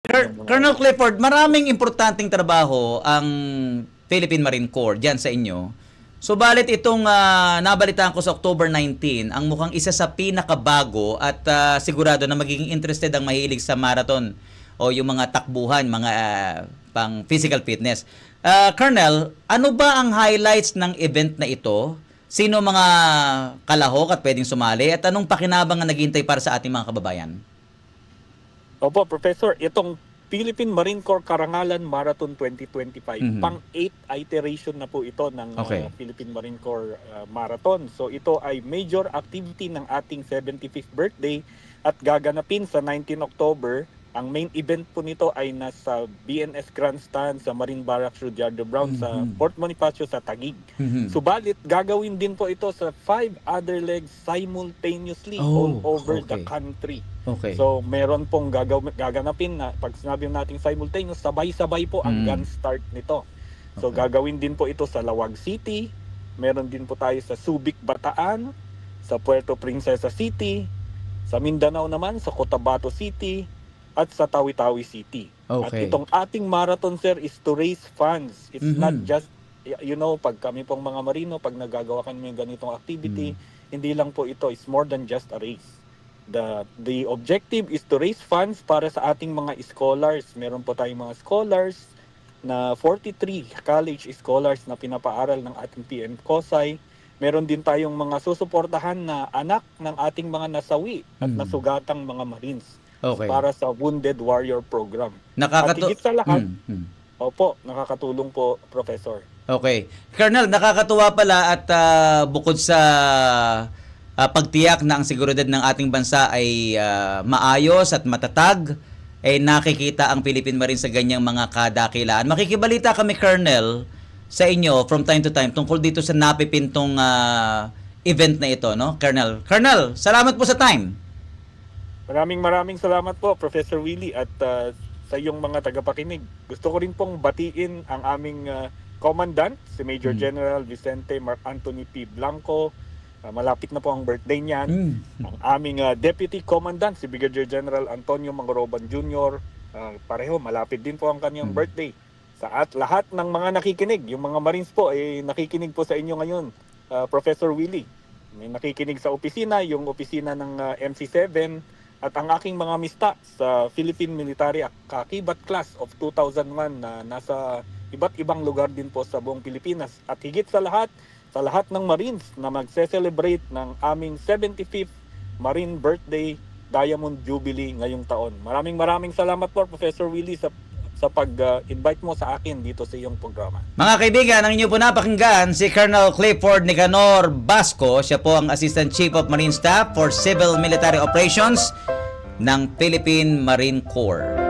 Yung mga Colonel Clifford, maraming importanteng trabaho ang Philippine Marine Corps diyan sa inyo. Subalit itong nabalitaan ko sa October 19, ang mukhang isa sa pinakabago at sigurado na magiging interested ang mahilig sa marathon o yung mga takbuhan, mga pang physical fitness. Colonel, ano ba ang highlights ng event na ito? Sino mga kalahok at pwedeng sumali? At anong pakinabang ang naghihintay para sa ating mga kababayan? Opo, Professor, itong Philippine Marine Corps Karangalan Marathon 2025, pang-8th iteration na po ito ng Philippine Marine Corps Marathon. So ito ay major activity ng ating 75th birthday at gaganapin sa 19 October. Ang main event po nito ay nasa BNS Grandstand sa Marine Barracks Rudyardo Brown sa Port Bonifacio sa Taguig. Subalit, gagawin din po ito sa 5 other legs simultaneously all over the country. So, meron pong gaganapin na pag sinabi natin simultaneous, sabay-sabay po ang gun start nito. So, gagawin din po ito sa Lawag City, meron din po tayo sa Subic, Bataan, sa Puerto Princesa City, sa Mindanao naman, sa Cotabato City, at sa Tawi-Tawi City. At itong ating marathon, sir, is to raise funds. It's not just, pag kami pong mga marino, pag nagagawa kami ng ganitong activity, hindi lang po ito, it's more than just a race. The objective is to raise funds para sa ating mga scholars. Meron po tayong mga scholars na 43 college scholars na pinapaaral ng ating PM COSAI. Meron din tayong mga susuportahan na anak ng ating mga nasawi at nasugatang mga Marines. Para sa Wounded Warrior Program. At higit sa lahat, nakakatulong po, Professor. Colonel, nakakatuwa pala at bukod sa pagtiyak na ang seguridad ng ating bansa ay maayos at matatag, nakikita ang Philippine Marine sa ganyang mga kadakilaan. Makikibalita kami, Colonel, sa inyo from time to time tungkol dito sa napipintong event na ito, no? Colonel, salamat po sa time. Maraming salamat po, Professor Willie, at sa iyong mga tagapakinig. Gusto ko rin pong batiin ang aming commandant, si Major General Vicente Mark Anthony P. Blanco. Malapit na po ang birthday niyan. Ang aming Deputy Commandant, si Brigadier General Antonio Mangoroban Jr. Pareho, malapit din po ang kanyang birthday. At lahat ng mga nakikinig, yung mga Marines po, nakikinig po sa inyo ngayon, Professor Willie. May nakikinig sa opisina, yung opisina ng MC7, at ang aking mga mista sa Philippine Military Kakibat Class of 2001 na nasa iba't ibang lugar din po sa buong Pilipinas. At higit sa lahat ng Marines na magse-celebrate ng aming 75th Marine Birthday Diamond Jubilee ngayong taon. Maraming salamat po, Professor Willie, sa pag-invite mo sa akin dito sa iyong programa. Mga kaibigan, ang inyo po napakinggan si Colonel Clifford Nicanor Basco. Siya po ang Assistant Chief of Marine Staff for Civil Military Operations ng Philippine Marine Corps.